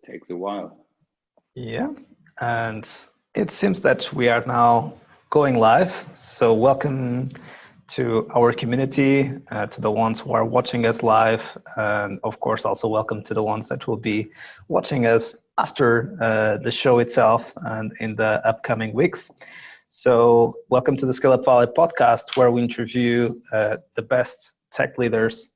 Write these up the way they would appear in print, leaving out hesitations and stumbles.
takes a while. Yeah, and it seems that we are now going live. So welcome to our community, to the ones who are watching us live, and of course also welcome to the ones that will be watching us after the show itself and in the upcoming weeks. So welcome to the Scaleup Valley Podcast, where we interview the best tech leaders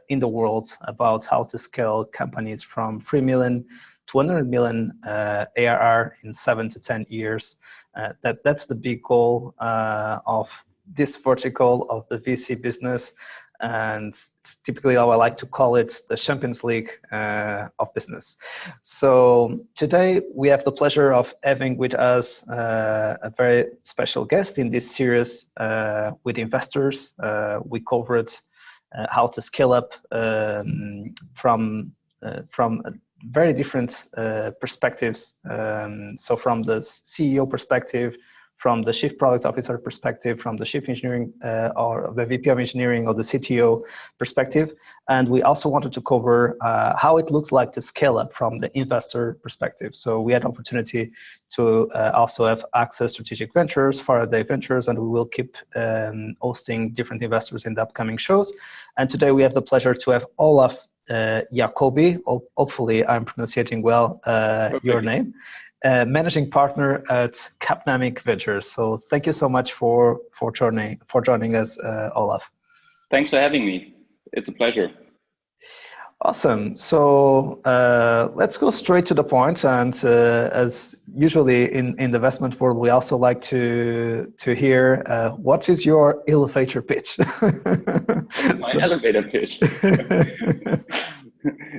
in the world about how to scale companies from 3 million to 100 million ARR in 7 to 10 years. That's the big goal of this vertical of the VC business, and it's typically how I like to call it, the Champions League of business. So today we have the pleasure of having with us a very special guest in this series with investors. We covered how to scale up from very different perspectives. So from the CEO perspective, from the Chief Product Officer perspective, from the Chief Engineering or the VP of Engineering or the CTO perspective. And we also wanted to cover how it looks like to scale up from the investor perspective. So we had opportunity to also have Access Strategic Ventures, Faraday Ventures, and we will keep hosting different investors in the upcoming shows. And today we have the pleasure to have Olaf Jacobi, hopefully I'm pronouncing well your name, managing partner at Capnamic Ventures. So thank you so much for joining us, Olaf. Thanks for having me. It's a pleasure. Awesome. So let's go straight to the point. And as usually in the investment world, we also like to hear what is your elevator pitch? My elevator pitch.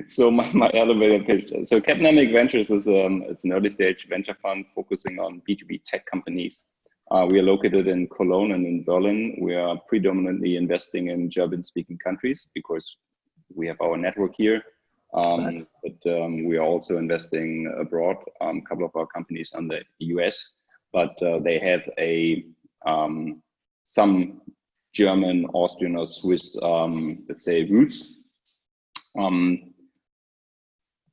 So my elevator pitch. So Capnamic Ventures is it's an early stage venture fund focusing on B2B tech companies. We are located in Cologne and in Berlin. We are predominantly investing in German-speaking countries because we have our network here. But we are also investing abroad. A couple of our companies on the US, but they have some German, Austrian, or Swiss, let's say, roots.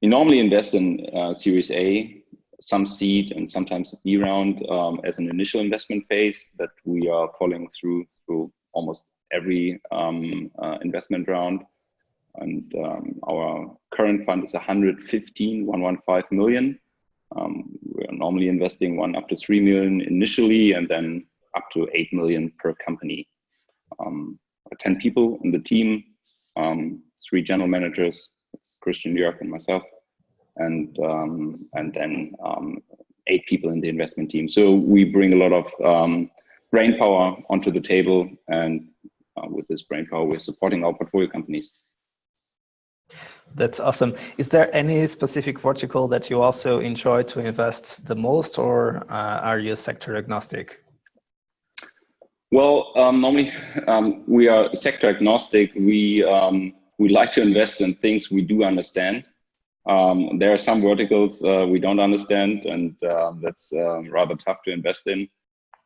We normally invest in Series A, some seed, and sometimes B round as an initial investment phase that we are following through almost every investment round. And our current fund is 115 million. We're normally investing up to 3 million initially, and then up to 8 million per company. 10 people in the team, 3 general managers, Christian, Jörg, and myself, and then 8 people in the investment team. So we bring a lot of brain power onto the table, and with this brain power, we're supporting our portfolio companies. That's awesome. Is there any specific vertical that you also enjoy to invest the most, or are you sector agnostic? Well, normally we are sector agnostic. We like to invest in things we do understand. There are some verticals we don't understand, and that's rather tough to invest in.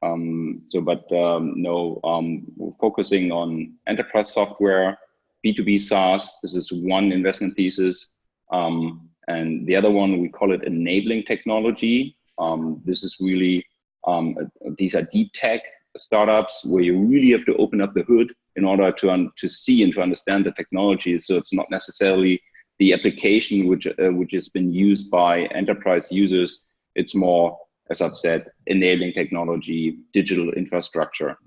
We're focusing on enterprise software, B2B SaaS. This is one investment thesis. And the other one, we call it enabling technology. This is really, these are deep tech startups where you really have to open up the hood in order to see and to understand the technology. So it's not necessarily the application which has been used by enterprise users. It's more, as I've said, enabling technology, digital infrastructure.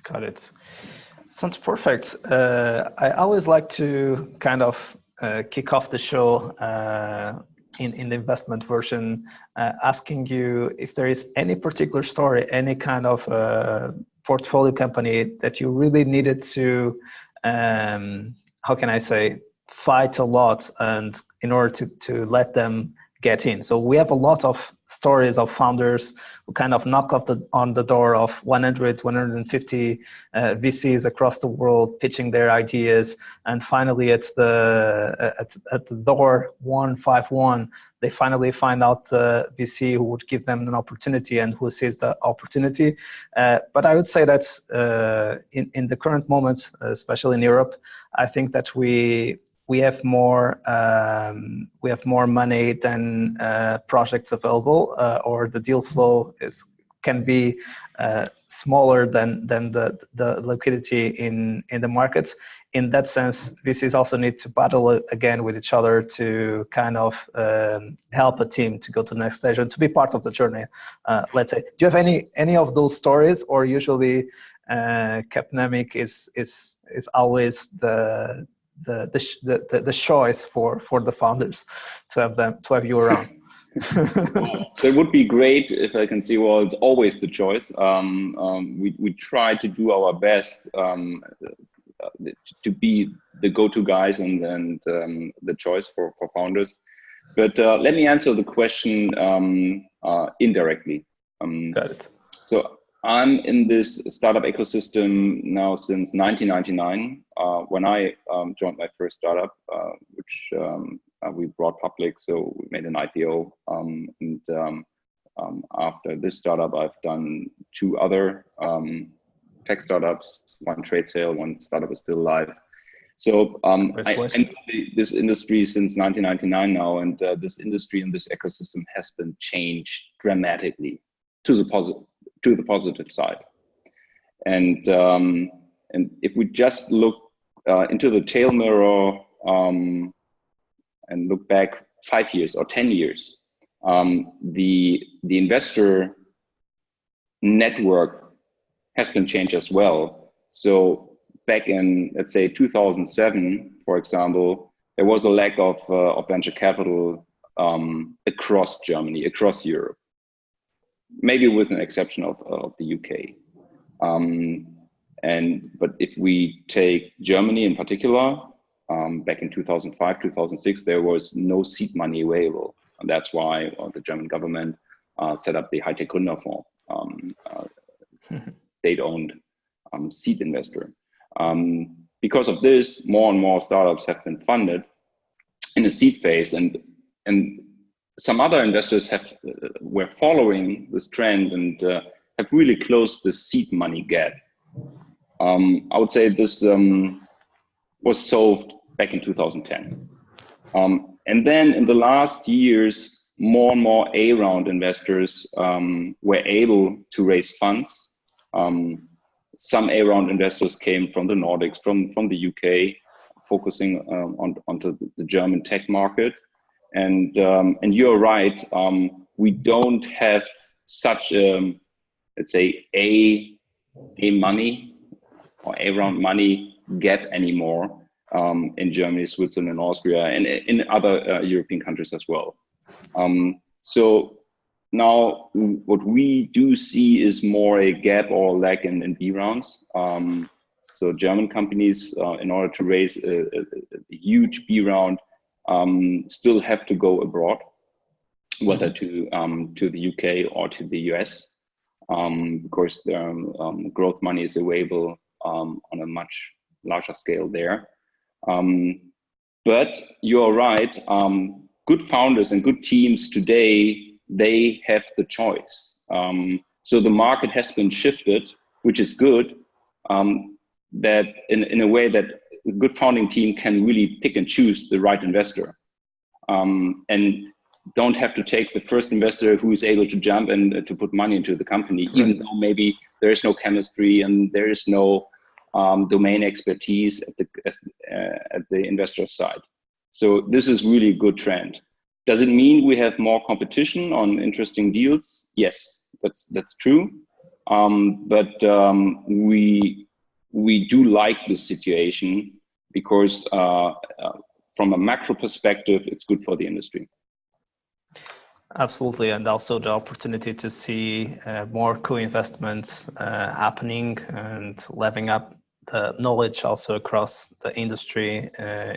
Got it. Sounds perfect. I always like to kind of kick off the show in the investment version, asking you if there is any particular story, any kind of portfolio company that you really needed to, how can I say, fight a lot and in order to let them get in. So we have a lot of stories of founders who kind of knock on the door of 100, 150 VCs across the world, pitching their ideas, and finally at the door 151, they finally find out the VC who would give them an opportunity and who sees the opportunity. But I would say that in the current moment, especially in Europe, I think that we we have more money than projects available, or the deal flow can be smaller than the liquidity in the markets. In that sense, VCs also need to battle again with each other to kind of help a team to go to the next stage and to be part of the journey. Let's say, do you have any of those stories, or usually Capnamic is always the choice for the founders to have you around? That would be great if I can see. Well, it's always the choice. We try to do our best to be the go-to guys and the choice for founders. But let me answer the question indirectly. Got it. So I'm in this startup ecosystem now since 1999, when I joined my first startup, which we brought public. So we made an IPO. After this startup, I've done 2 other tech startups, 1 trade sale, 1 startup is still alive. So I entered this industry since 1999 now, and this industry and this ecosystem has been changed dramatically to the positive side. And if we just look into the tail mirror and look back 5 years or 10 years, the investor network has been changed as well. So back in, let's say, 2007, for example, there was a lack of venture capital across Germany, across Europe, maybe with an exception of the UK. But if we take Germany in particular, back in 2005, 2006, there was no seed money available. And that's why the German government set up the High-Tech Gründerfonds, state-owned seed investor. Because of this, more and more startups have been funded in a seed phase, and some other investors were following this trend and have really closed the seed money gap. I would say this was solved back in 2010. And then in the last years, more and more A-round investors were able to raise funds. Some A-round investors came from the Nordics, from the UK, focusing onto the German tech market. And you're right, we don't have such let's say A money or A-round money gap anymore in Germany, Switzerland, and Austria, and in other European countries as well. So now what we do see is more a gap or lack in B rounds. So German companies, in order to raise a huge B round, still have to go abroad, whether to the UK or to the US, because their growth money is available on a much larger scale there. But you're right, good founders and good teams today, they have the choice. So the market has been shifted, which is good, that in a way that a good founding team can really pick and choose the right investor, and don't have to take the first investor who is able to jump and to put money into the company, even though maybe there is no chemistry and there is no domain expertise at the investor side. So this is really a good trend. Does it mean we have more competition on interesting deals? Yes, that's true. But we do like this situation because from a macro perspective, it's good for the industry. Absolutely, and also the opportunity to see more co-investments happening and leveling up the knowledge also across the industry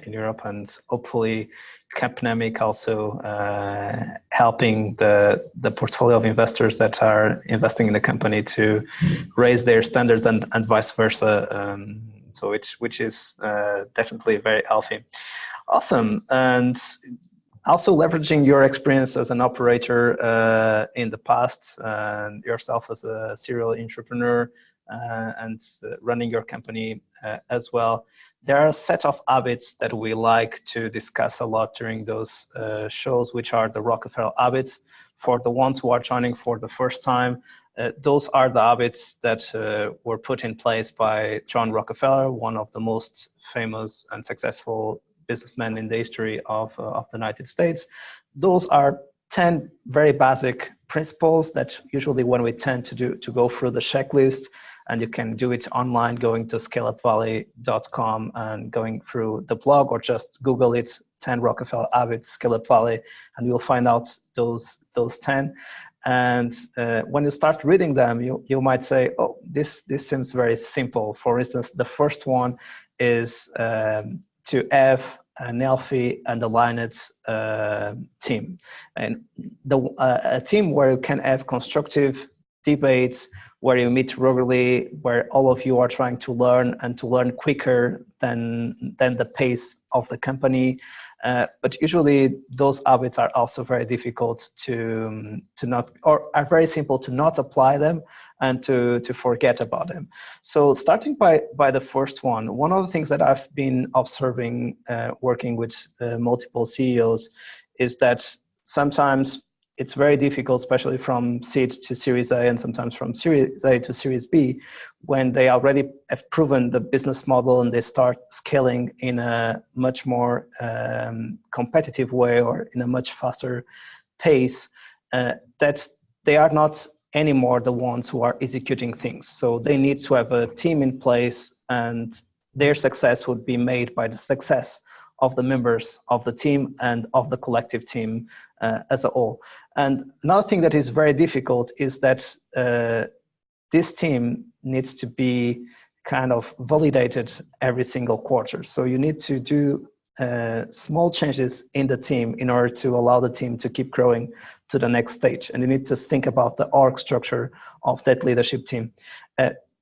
in Europe, and hopefully Capnamic also helping the portfolio of investors that are investing in the company to raise their standards and vice versa. So which is definitely very healthy. Awesome. And also leveraging your experience as an operator in the past and yourself as a serial entrepreneur, and running your company as well. There are a set of habits that we like to discuss a lot during those shows, which are the Rockefeller habits. For the ones who are joining for the first time, those are the habits that were put in place by John Rockefeller, one of the most famous and successful businessmen in the history of the United States. Those are 10 very basic principles that usually when we tend to go through the checklist, and you can do it online going to scaleupvalley.com and going through the blog, or just Google it, 10 Rockefeller habits, Scaleup Valley, and you'll find out those 10. And when you start reading them, you might say, oh, this seems very simple. For instance, the first one is to have an healthy and aligned team, and a team where you can have constructive debates, where you meet regularly, where all of you are trying to learn and to learn quicker than the pace of the company. But usually those habits are also very difficult to not, or are very simple to not apply them and to forget about them. So starting by the first one of the things that I've been observing working with multiple CEOs is that sometimes it's very difficult, especially from seed to Series A and sometimes from Series A to Series B, when they already have proven the business model and they start scaling in a much more competitive way or in a much faster pace, that they are not anymore the ones who are executing things. So they need to have a team in place, and their success would be made by the success of the members of the team and of the collective team as a whole. And another thing that is very difficult is that this team needs to be kind of validated every single quarter. So you need to do small changes in the team in order to allow the team to keep growing to the next stage. And you need to think about the org structure of that leadership team.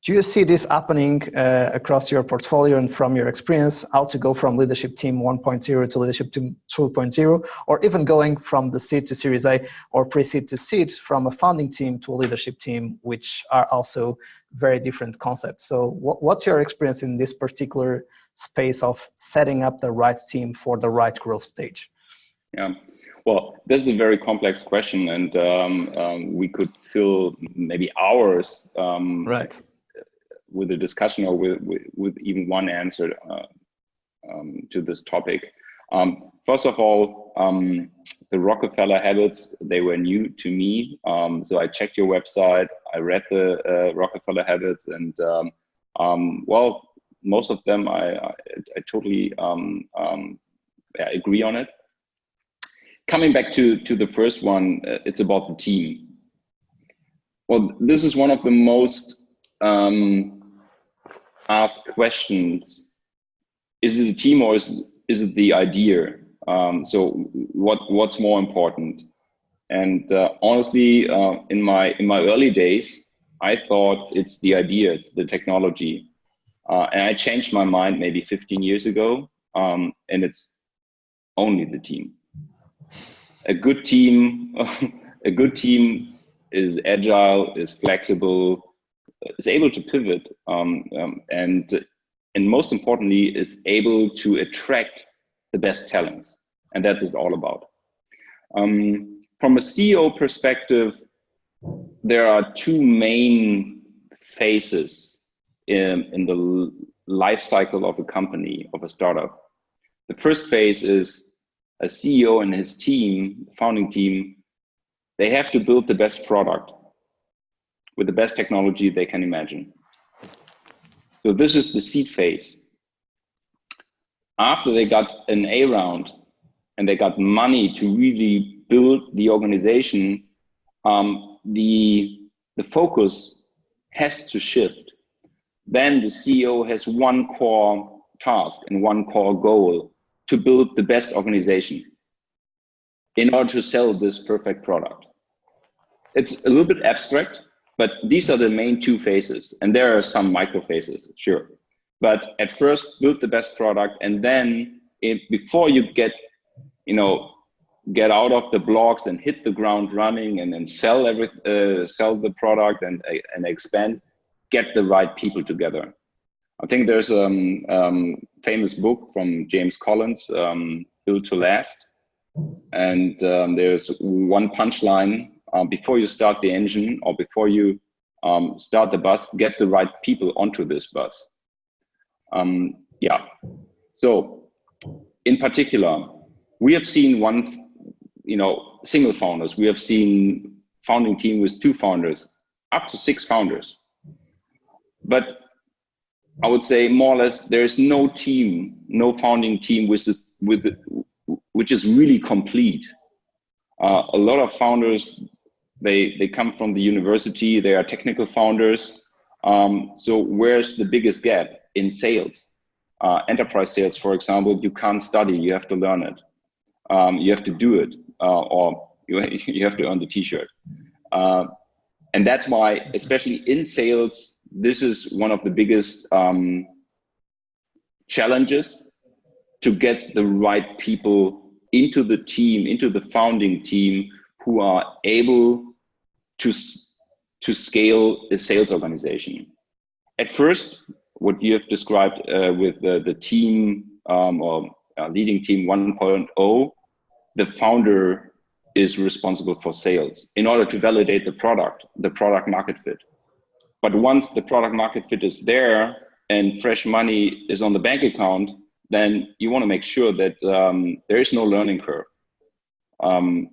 Do you see this happening across your portfolio and from your experience, how to go from leadership team 1.0 to leadership team 2.0, or even going from the seed to Series A or pre-seed to seed, from a founding team to a leadership team, which are also very different concepts? So what's your experience in this particular space of setting up the right team for the right growth stage? Yeah, well, this is a very complex question, and we could fill maybe hours right. with a discussion or with even one answer to this topic. First of all, the Rockefeller habits, they were new to me. So I checked your website, I read the Rockefeller habits, and well, most of them I totally agree on it. Coming back to the first one, it's about the team. Well, this is one of the most asked questions. Is it a team or is it the idea? So what's more important? And honestly, in my early days, I thought it's the idea, it's the technology. And I changed my mind maybe 15 years ago, and it's only the team. A good team is agile, is flexible, is able to pivot, and most importantly, is able to attract the best talents. And that's it all about. From a CEO perspective, there are two main phases in the life cycle of a company, of a startup. The first phase is a CEO and his team, founding team, they have to build the best product with the best technology they can imagine. So this is the seed phase. After they got an A round and they got money to really build the organization, the focus has to shift. Then the CEO has one core task and one core goal: to build the best organization in order to sell this perfect product. It's a little bit abstract, but these are the main two phases. And there are some micro phases, sure. But at first, build the best product, and then before you get out of the blocks and hit the ground running and then sell the product and expand, get the right people together. I think there's a famous book from James Collins, Built to Last. And there's one punchline, before you start the engine or before you start the bus, get the right people onto this bus. Yeah. So in particular, we have seen single founders. We have seen founding team with 2 founders, up to 6 founders. But I would say more or less there is no team, no founding team which is really complete. A lot of founders, they come from the university, they are technical founders. So where's the biggest gap? In sales. Enterprise sales, for example, you can't study, you have to learn it. You have to do it, or you have to earn the t-shirt. And that's why, especially in sales, this is one of the biggest challenges, to get the right people into the team, into the founding team, who are able to scale a sales organization. At first, what you have described with the team or leading team 1.0, the founder is responsible for sales in order to validate the product market fit. But once the product market fit is there and fresh money is on the bank account, then you want to make sure that there is no learning curve. And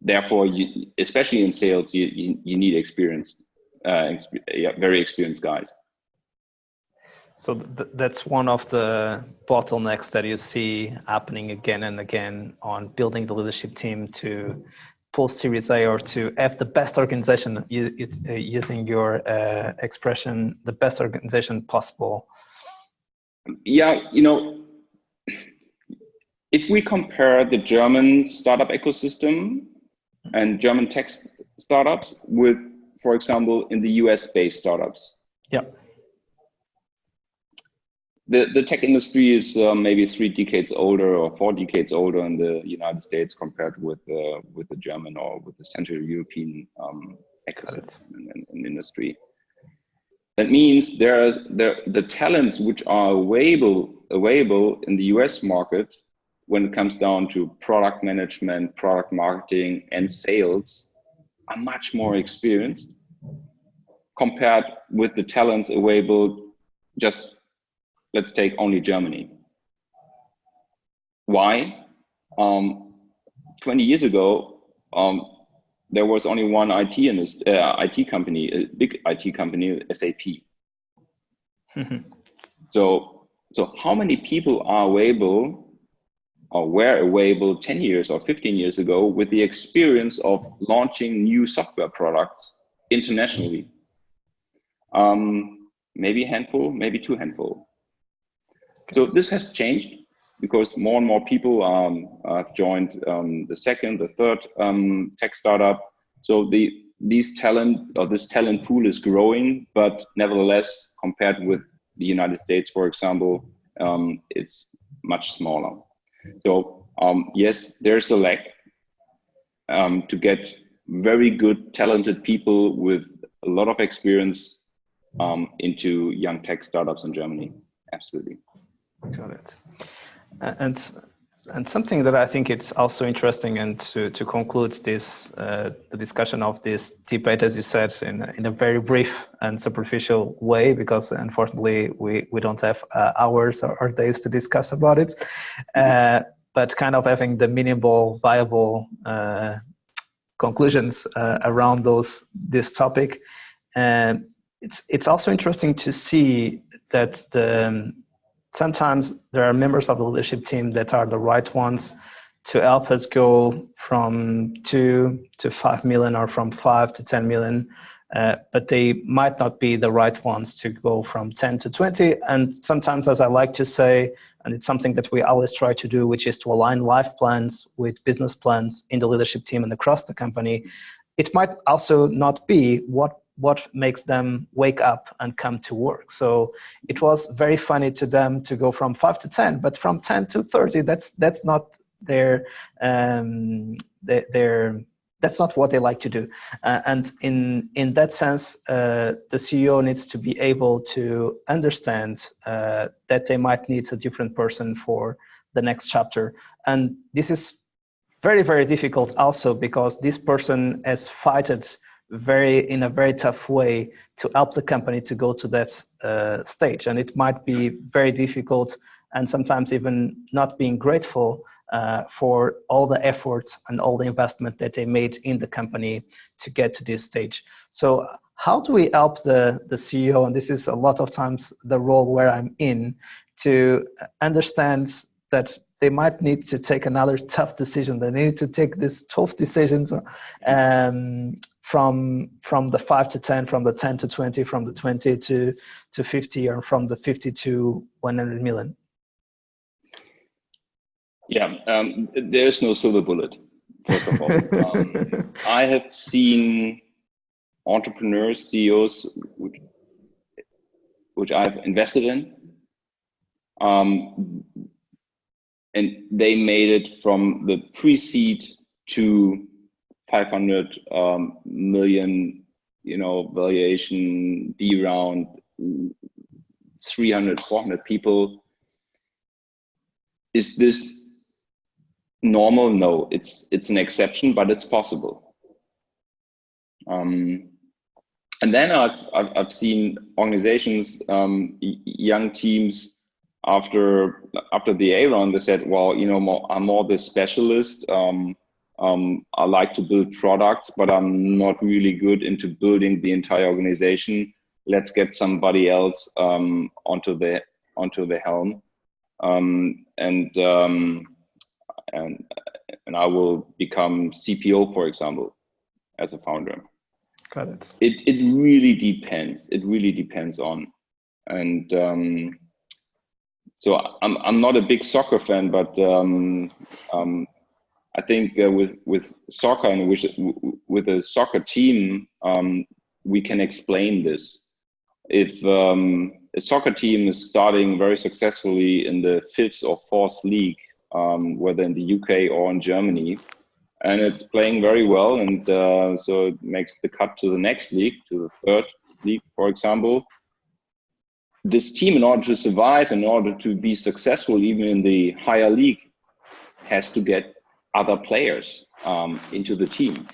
therefore, especially in sales, you need very experienced guys. So that's one of the bottlenecks that you see happening again and again on building the leadership team to pull Series A, or to have the best organization, using your expression, the best organization possible. Yeah, if we compare the German startup ecosystem and German tech startups with, for example, in the US-based startups. Yeah. The tech industry is maybe 3 decades older or 4 decades older in the United States compared with the German or with the Central European ecosystem and industry. That means the talents which are available in the US market when it comes down to product management, product marketing, and sales are much more experienced compared with the talents available. Just let's take only Germany. Why? 20 years ago, there was only one IT company, a big IT company, SAP. So how many people are available or were available 10 years or 15 years ago with the experience of launching new software products internationally? Maybe a handful, maybe 2 handfuls. So this has changed because more and more people have joined the second, the third tech startup. So this talent pool is growing, but nevertheless, compared with the United States, for example, it's much smaller. So yes, there's a lack to get very good, talented people with a lot of experience into young tech startups in Germany. Absolutely. Got it. And something that I think it's also interesting, and to conclude this the discussion of this debate, as you said, in a very brief and superficial way, because unfortunately we don't have hours or days to discuss about it, but kind of having the minimal viable conclusions around this topic. And it's also interesting to see that sometimes there are members of the leadership team that are the right ones to help us go from 2 to 5 million or from 5 to 10 million, but they might not be the right ones to go from 10 to 20. And sometimes, as I like to say, and it's something that we always try to do, which is to align life plans with business plans in the leadership team and across the company. It might also not be what makes them wake up and come to work. So it was very funny to them to go from 5 to 10, but from 10 to 30, that's not their that's not what they like to do. And in that sense, the CEO needs to be able to understand that they might need a different person for the next chapter. And this is very, very difficult also because this person has fighted in a very tough way to help the company to go to that stage. And it might be very difficult and sometimes even not being grateful for all the effort and all the investment that they made in the company to get to this stage. So how do we help the CEO, and this is a lot of times the role where I'm in, to understand that they might need to take another tough decision. They need to take these tough decisions from the 5 to 10, from the 10 to 20, from the 20 to 50, or from the 50 to 100 million. Yeah, there's no silver bullet, first of all. I have seen entrepreneurs, CEOs, which I've invested in, and they made it from the pre-seed to 500 million, valuation, D round, 300, 400 people. Is this normal? No, it's an exception, but it's possible. And then I've seen organizations, young teams, after the A round, they said, well, I'm more the specialist. I like to build products, but I'm not really good into building the entire organization. Let's get somebody else onto the helm, and I will become CPO, for example, as a founder. Got it. It really depends. It really depends on, and so I'm not a big soccer fan, but I think with soccer and with a soccer team, we can explain this. If a soccer team is starting very successfully in the 5th or 4th league, whether in the UK or in Germany, and it's playing very well, and so it makes the cut to the next league, to the 3rd league, for example. This team, in order to survive, in order to be successful, even in the higher league, has to get other players into the team,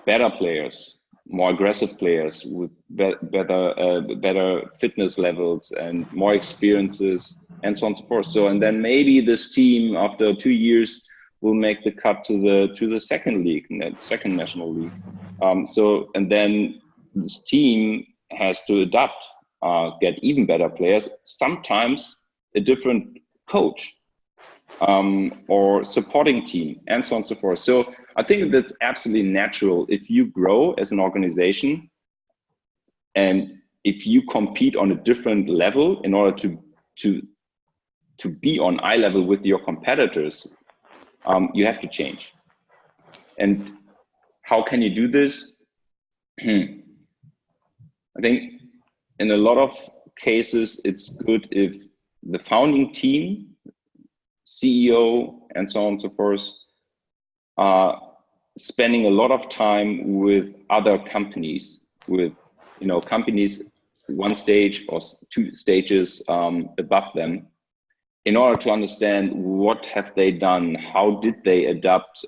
better players, more aggressive players with better fitness levels and more experiences, and so on and so forth. So, and then maybe this team, after 2 years, will make the cut to the 2nd league, second national league. So, and then this team has to adapt, get even better players, sometimes a different coach, or supporting team, and so on and so forth. So I think that's absolutely natural. If you grow as an organization, and if you compete on a different level in order to be on eye level with your competitors, you have to change. And how can you do this? I think in a lot of cases, it's good if the founding team, CEO, and so on and so forth, are spending a lot of time with other companies, with companies 1 stage or 2 stages above them, in order to understand what have they done, how did they adapt,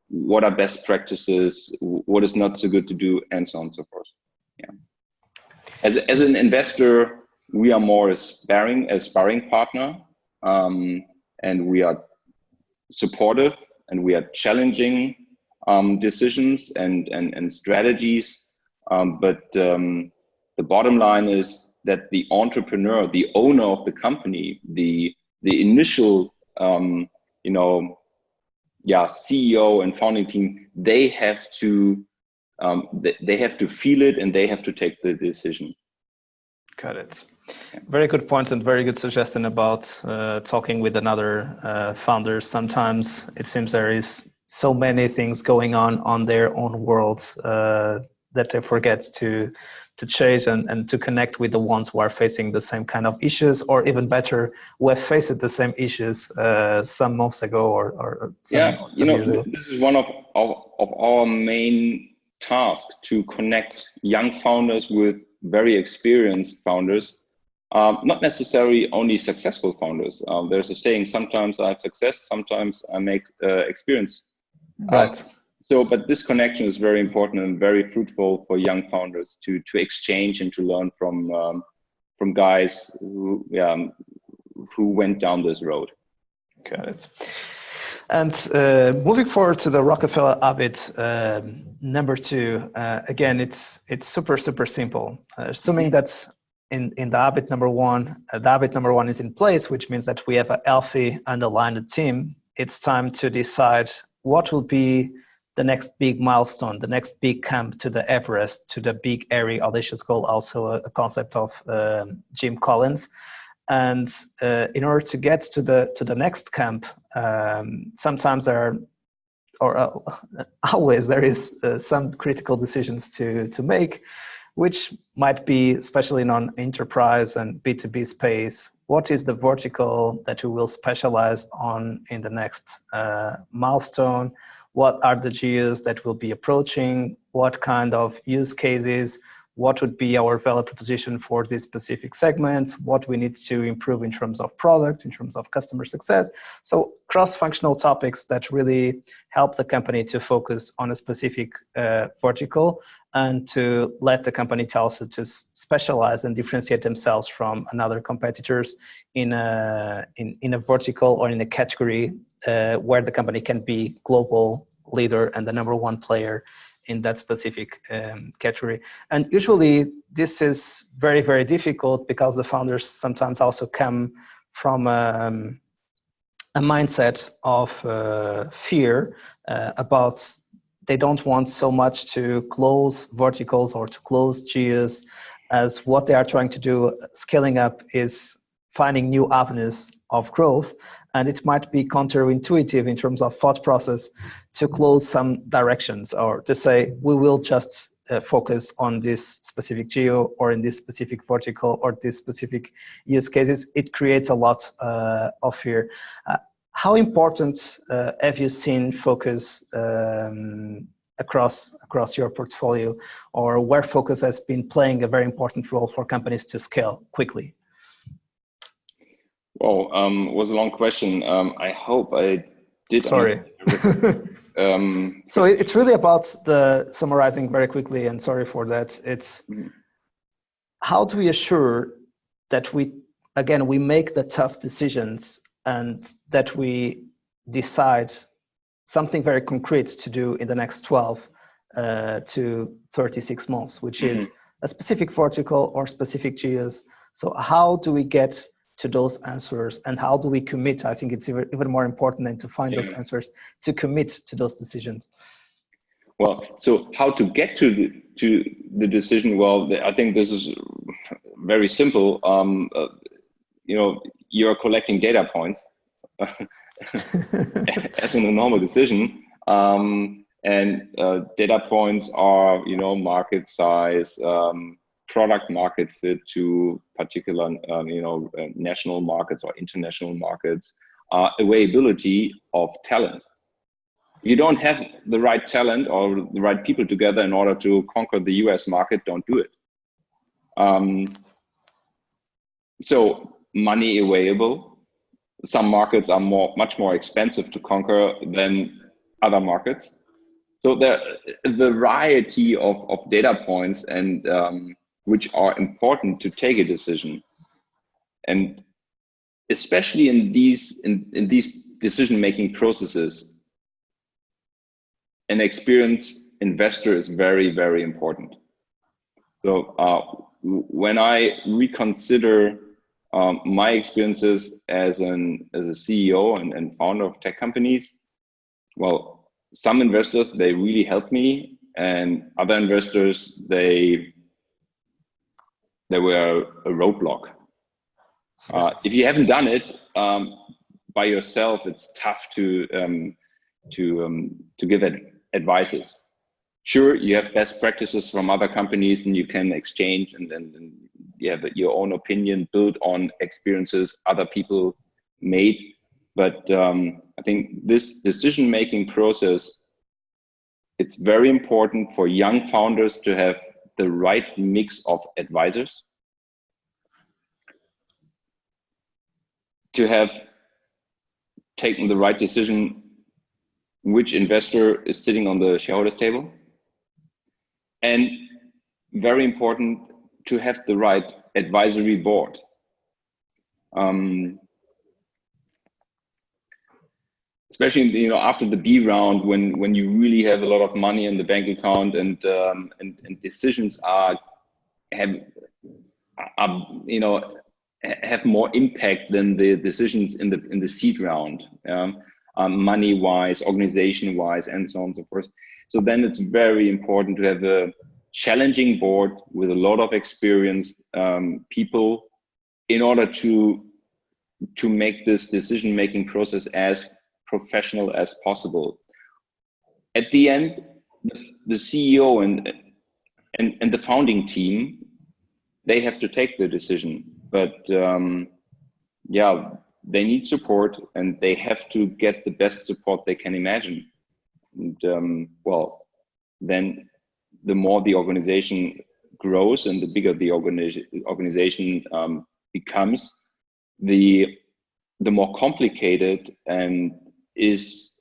what are best practices, what is not so good to do, and so on and so forth. Yeah. As an investor, we are more a sparring partner, and we are supportive, and we are challenging decisions and strategies. But the bottom line is that the entrepreneur, the owner of the company, the initial CEO and founding team, they have to feel it, and they have to take the decision. Got it. Very good point, and very good suggestion about talking with another founder. Sometimes it seems there is so many things going on their own world that they forget to change and to connect with the ones who are facing the same kind of issues, or even better, who have faced the same issues some months ago or some years ago. This is one of of our main task to connect young founders with very experienced founders, not necessarily only successful founders. There's a saying, sometimes I have success, sometimes I make experience. Right. But this connection is very important and very fruitful for young founders to exchange and to learn from guys who went down this road. Got it. And moving forward to the Rockefeller habit number 2, again, it's super simple. Assuming that in the habit number 1, the habit number 1 is in place, which means that we have a healthy and aligned team. It's time to decide what will be the next big milestone, the next big camp to the Everest, to the big, airy, audacious goal, also a concept of Jim Collins. And in order to get to the next camp, sometimes there are, always there is some critical decisions to make, which might be, especially in enterprise and B2B space, what is the vertical that we will specialize on in the next milestone? What are the geos that we'll be approaching? What kind of use cases? What would be our value proposition for this specific segment? What we need to improve in terms of product, in terms of customer success. So cross-functional topics that really help the company to focus on a specific vertical and to let the company also to specialize and differentiate themselves from another competitors in a vertical or in a category where the company can be global leader and the number 1 player in that specific category. And usually this is very, very difficult because the founders sometimes also come from a mindset of fear about they don't want so much to close verticals or to close geos, as what they are trying to do scaling up is finding new avenues of growth. And it might be counterintuitive in terms of thought process to close some directions or to say, we will just focus on this specific geo or in this specific vertical or this specific use cases. It creates a lot of fear. How important have you seen focus across your portfolio, or where focus has been playing a very important role for companies to scale quickly? Well, it was a long question. I hope I did. Sorry. So it's really about summarizing very quickly, and sorry for that. It's how do we assure that we make the tough decisions and that we decide something very concrete to do in the next 12 to 36 months, which is a specific vertical or specific geos. So how do we get to those answers, and how do we commit? I think it's even more important than to find those answers, to commit to those decisions. Well, so how to get to the decision? Well, I think this is very simple. You're collecting data points as in a normal decision, and data points are market size, product market fit to particular national markets or international markets, availability of talent. You don't have the right talent or the right people together in order to conquer the US market, don't do it. So money available. Some markets are much more expensive to conquer than other markets. So the variety of data points and which are important to take a decision, and especially in these decision-making processes, an experienced investor is very, very important. So when I reconsider my experiences as a CEO and founder of tech companies, well, some investors, they really helped me, and other investors, they were a roadblock. If you haven't done it by yourself, it's tough to give advices. Sure, you have best practices from other companies, and you can exchange and you have your own opinion built on experiences other people made. But I think this decision-making process it's very important for young founders to have the right mix of advisors, to have taken the right decision which investor is sitting on the shareholders table, and very important to have the right advisory board. Especially after the B round, when you really have a lot of money in the bank account, and decisions have more impact than the decisions in the seed round, money wise, organization wise, and so on and so forth. So then it's very important to have a challenging board with a lot of experienced people in order to make this decision making process as professional as possible. At the end, the CEO and the founding team, they have to take the decision, but they need support, and they have to get the best support they can imagine. And then the more the organization grows and the bigger the organization becomes, the more complicated and is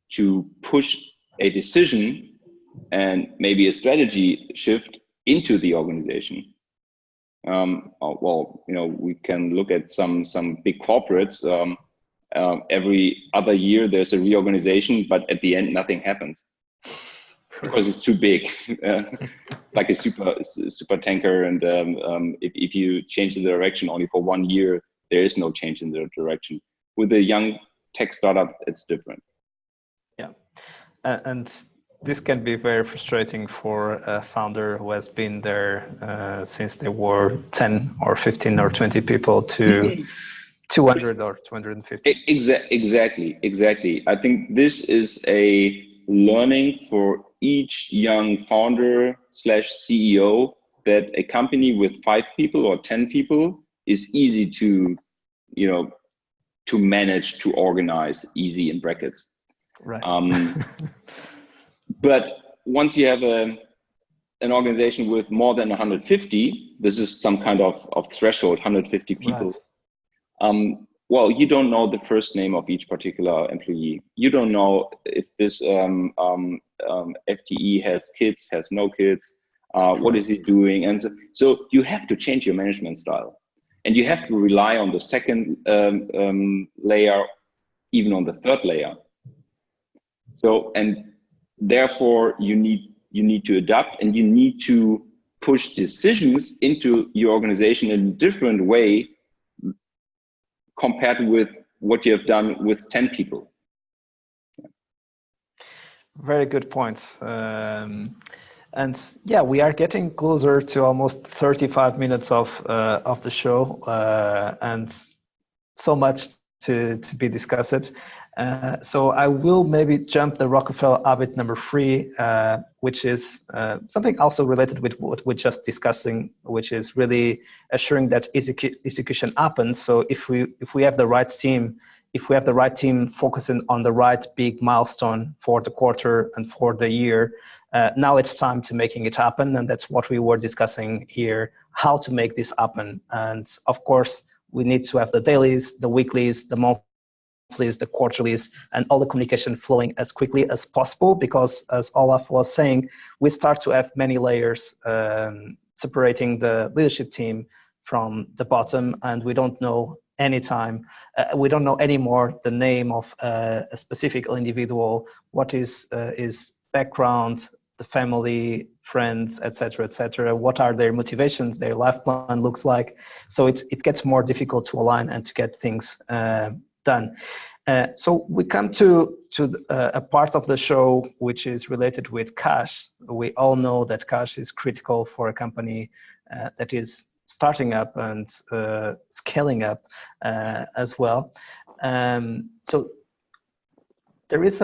to push a decision and maybe a strategy shift into the organization. We can look at some big corporates. Every other year there's a reorganization, but at the end nothing happens because it's too big, like a super tanker. And if you change the direction only for 1 year, there is no change in the direction. With a young tech startup, it's different. Yeah, and this can be very frustrating for a founder who has been there since they were 10 or 15 or 20 people to 200 or 250. Exactly. I think this is a learning for each young founder / CEO, that a company with 5 people or 10 people is easy to manage, to organize, easy in brackets. Right. But once you have an organization with more than 150, this is some kind of threshold, 150 people. Right. You don't know the first name of each particular employee. You don't know if this FTE has kids, has no kids, what is he doing? And so you have to change your management style. And you have to rely on the second layer, even on the third layer. So, and therefore you need to adapt, and you need to push decisions into your organization in a different way compared with what you have done with 10 people. Very good points. And yeah, we are getting closer to almost 35 minutes of the show, and so much to be discussed. So I will maybe jump the Rockefeller habit number 3, which is something also related with what we're just discussing, which is really assuring that execution happens. So if we have the right team, focusing on the right big milestone for the quarter and for the year, now it's time to making it happen. And that's what we were discussing here, how to make this happen. And of course, we need to have the dailies, the weeklies, the monthlies, the quarterlies, and all the communication flowing as quickly as possible, because as Olaf was saying, we start to have many layers separating the leadership team from the bottom, and we don't know we don't know anymore the name of a specific individual, what is his background, the family, friends, etc., what are their motivations, their life plan looks like. So it gets more difficult to align and to get things done. So we come to a part of the show which is related with cash. We all know that cash is critical for a company that is starting up and scaling up as well. So there is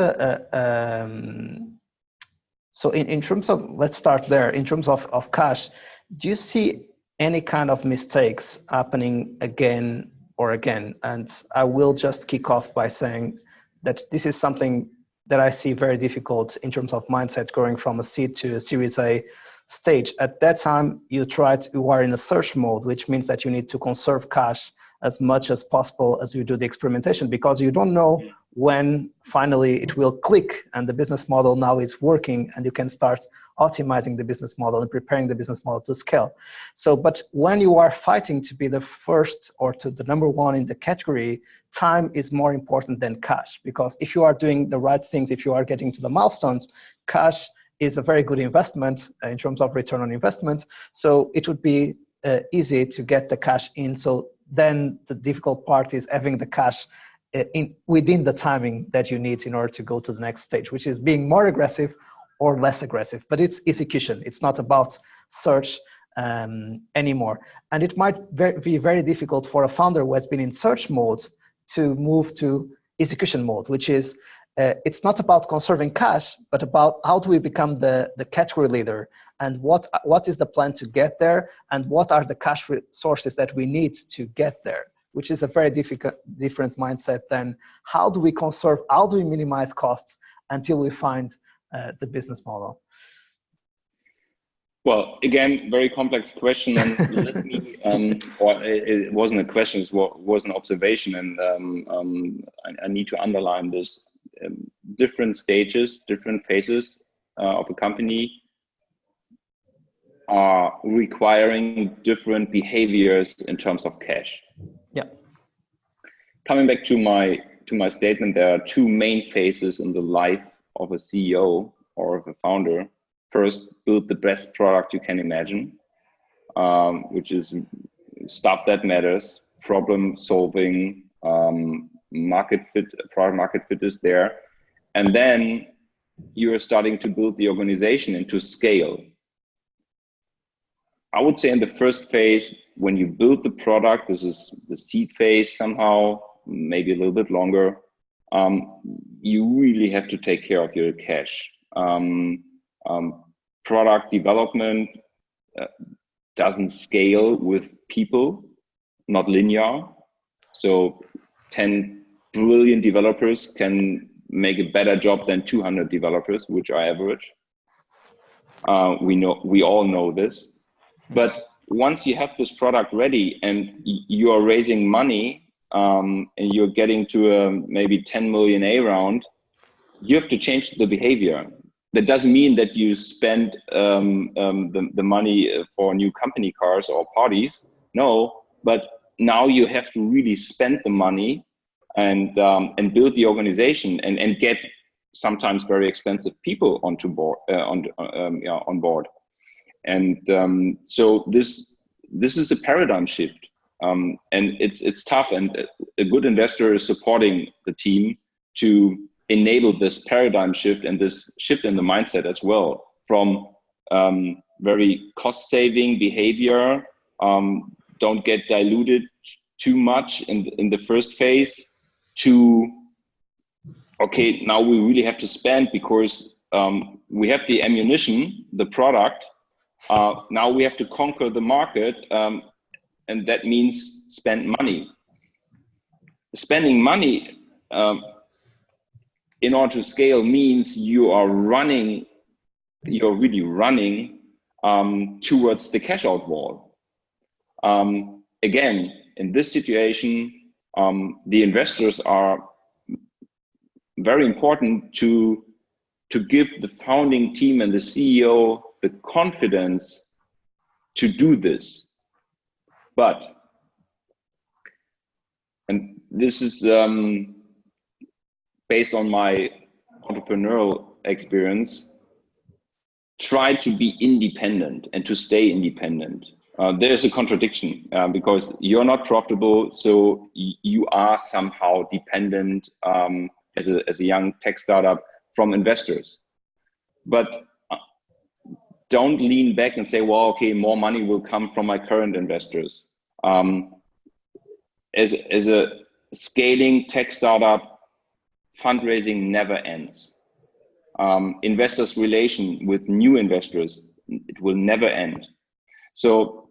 so in terms of, let's start there, in terms of cash, do you see any kind of mistakes happening again or again? And I will just kick off by saying that this is something that I see very difficult in terms of mindset going from a seed to a Series A stage. At that time, you are in a search mode, which means that you need to conserve cash as much as possible as you do the experimentation, because you don't know when finally it will click and the business model now is working and you can start optimizing the business model and preparing the business model to scale. So, but when you are fighting to be the first or to the number one in the category, time is more important than cash, because if you are doing the right things, if you are getting to the milestones, cash is a very good investment in terms of return on investment. So it would be easy to get the cash in. So then the difficult part is having the cash within the timing that you need in order to go to the next stage, which is being more aggressive or less aggressive. But it's execution. It's not about search anymore. And it might be very difficult for a founder who has been in search mode to move to execution mode, which is it's not about conserving cash, but about how do we become the category leader, and what is the plan to get there, and what are the cash resources that we need to get there, which is a very different mindset than how do we conserve, how do we minimize costs until we find the business model. Well, again, very complex question, and let me, or it wasn't a question, it was an observation, and I need to underline this. Different stages, different phases of a company are requiring different behaviors in terms of cash. Yeah. Coming back to my statement, there are two main phases in the life of a CEO or of a founder. First, build the best product you can imagine, which is stuff that matters, problem solving, product market fit is there. And then you are starting to build the organization into scale. I would say in the first phase, when you build the product, this is the seed phase somehow, maybe a little bit longer, you really have to take care of your cash. Product development doesn't scale with people, not linear. So 10 brilliant developers can make a better job than 200 developers, which are average. We all know this. But once you have this product ready and you are raising money and you're getting to maybe 10 million A round, you have to change the behavior. That doesn't mean that you spend the money for new company cars or parties. No, but now you have to really spend the money and build the organization and get sometimes very expensive people on board. And so this is a paradigm shift, and it's tough. And a good investor is supporting the team to enable this paradigm shift and this shift in the mindset as well, from very cost-saving behavior. Don't get diluted too much in the first phase, to okay, now we really have to spend because we have the ammunition, the product. Now we have to conquer the market, and that means spend money. Spending money in order to scale means you are really running towards the cash out wall. Again, in this situation, the investors are very important to give the founding team and the CEO the confidence to do this. But, and this is based on my entrepreneurial experience, try to be independent and to stay independent. There's a contradiction because you're not profitable, so you are somehow dependent as a young tech startup from investors. But don't lean back and say, well, okay, more money will come from my current investors. As a scaling tech startup, fundraising never ends. Investors' relation with new investors, it will never end. So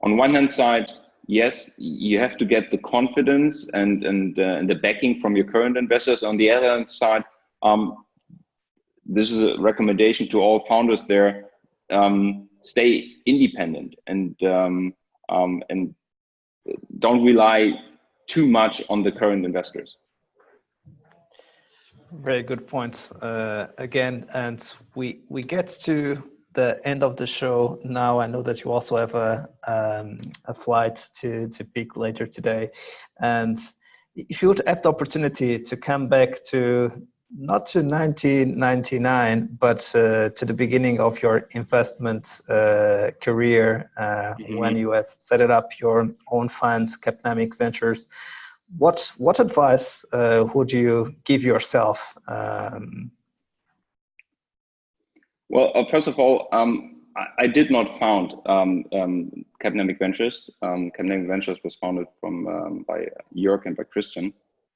on one hand side, yes, you have to get the confidence and the backing from your current investors. On the other hand side, this is a recommendation to all founders there. Stay independent and don't rely too much on the current investors. Very good points again, and we get to the end of the show now. I know that you also have a flight to pick later today, and if you would have the opportunity to come back to not to 1999, but to the beginning of your investment career, when you have set it up your own funds, Capnamic Ventures, what advice would you give yourself? Well, first of all, I did not found Capnamic Ventures. Capnamic Ventures was founded by Jörg and by Christian.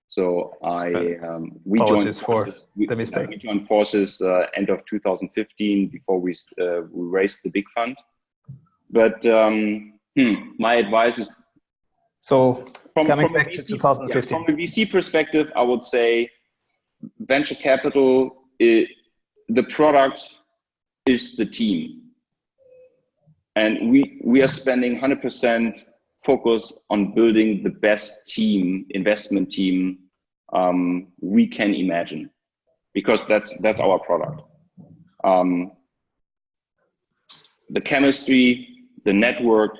So we joined forces end of 2015 before we raised the big fund. But my advice is coming back to 2015. From the VC perspective, I would say venture capital, the product is the team. And we are spending 100% focus on building the best investment team we can imagine, because that's our product. The chemistry, the network,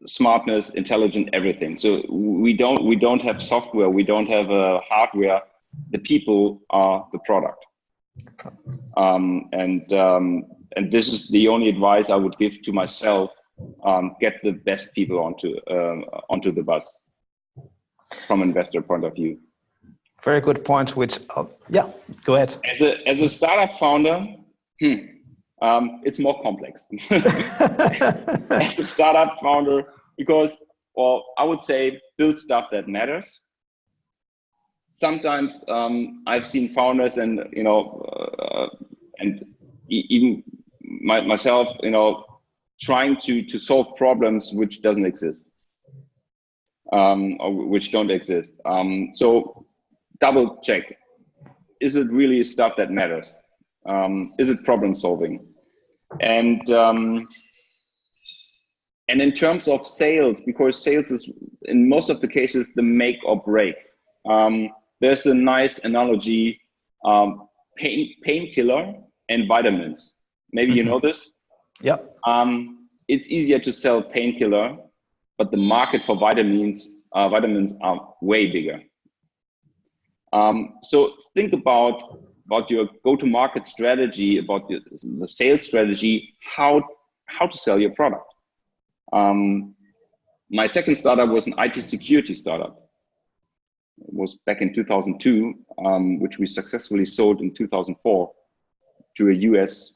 smartness, intelligence, everything. So we don't have software, we don't have hardware. The people are the product. And this is the only advice I would give to myself. Get the best people onto the bus from investor point of view. Very good point. Go ahead. As a startup founder, it's more complex. As a startup founder, because, well, I would say build stuff that matters. Sometimes I've seen founders and even myself, trying to solve problems which doesn't exist, or which don't exist. So double check: is it really stuff that matters? Is it problem solving? And in terms of sales, because sales is in most of the cases the make or break. There's a nice analogy: painkiller and vitamins. Maybe you know this. Yeah. It's easier to sell painkiller, but the market for vitamins are way bigger. So think about your go-to-market strategy, about the sales strategy, how to sell your product. My second startup was an IT security startup. It was back in 2002, which we successfully sold in 2004 to a US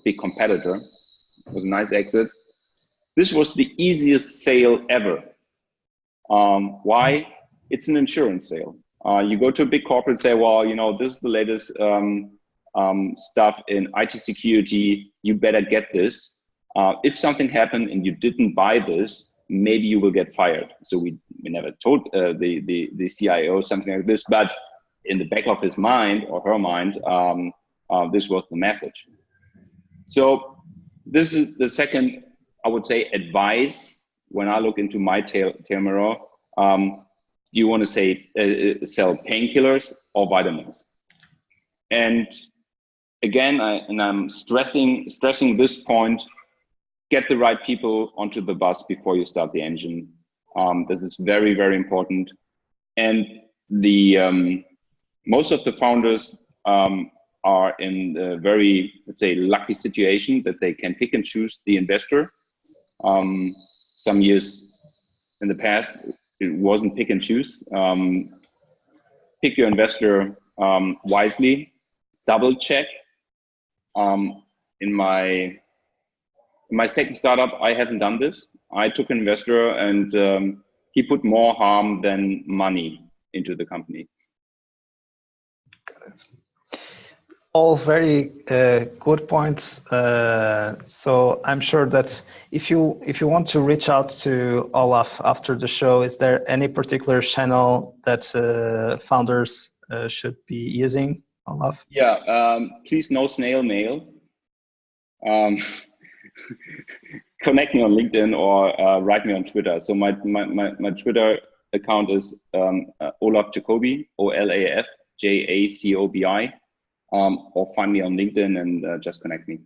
big competitor. It was a nice exit. This was the easiest sale ever. Why? It's an insurance sale. You go to a big corporate and say, well, this is the latest stuff in IT security. You better get this. If something happened and you didn't buy this, maybe you will get fired. So we never told the CIO something like this, but in the back of his mind or her mind, this was the message. So this is the second, I would say, advice when I look into my tail mirror. Do you want to say sell painkillers or vitamins? And again, I'm stressing this point: get the right people onto the bus before you start the engine. This is very, very important. And the most of the founders are in a very, let's say, lucky situation that they can pick and choose the investor. Some years in the past, it wasn't pick and choose. Pick your investor wisely. Double check. In my second startup, I haven't done this. I took an investor and he put more harm than money into the company. Got it. All very good points. So I'm sure that if you want to reach out to Olaf after the show, is there any particular channel that founders should be using, Olaf? Yeah, please no snail mail. Connect me on LinkedIn or write me on Twitter. So my Twitter account is Olaf Jacobi, Olaf Jacobi, or find me on LinkedIn and just connect me.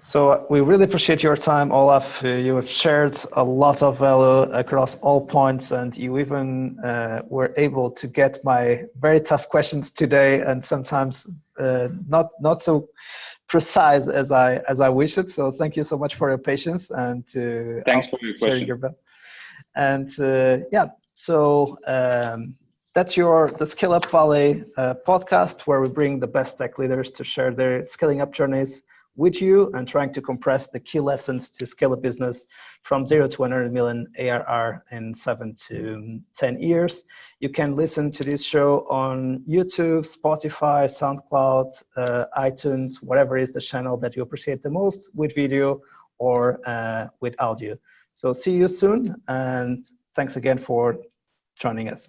So we really appreciate your time, Olaf. You have shared a lot of value across all points, and you even were able to get my very tough questions today, and sometimes not so precise as I wish it. So thank you so much for your patience and thanks for your question. And so that's the Scaleup Valley podcast, where we bring the best tech leaders to share their scaling up journeys with you and trying to compress the key lessons to scale a business from 0 to 100 million ARR in 7 to 10 years. You can listen to this show on YouTube, Spotify, SoundCloud, iTunes, whatever is the channel that you appreciate the most, with video or with audio. So see you soon, and thanks again for joining us.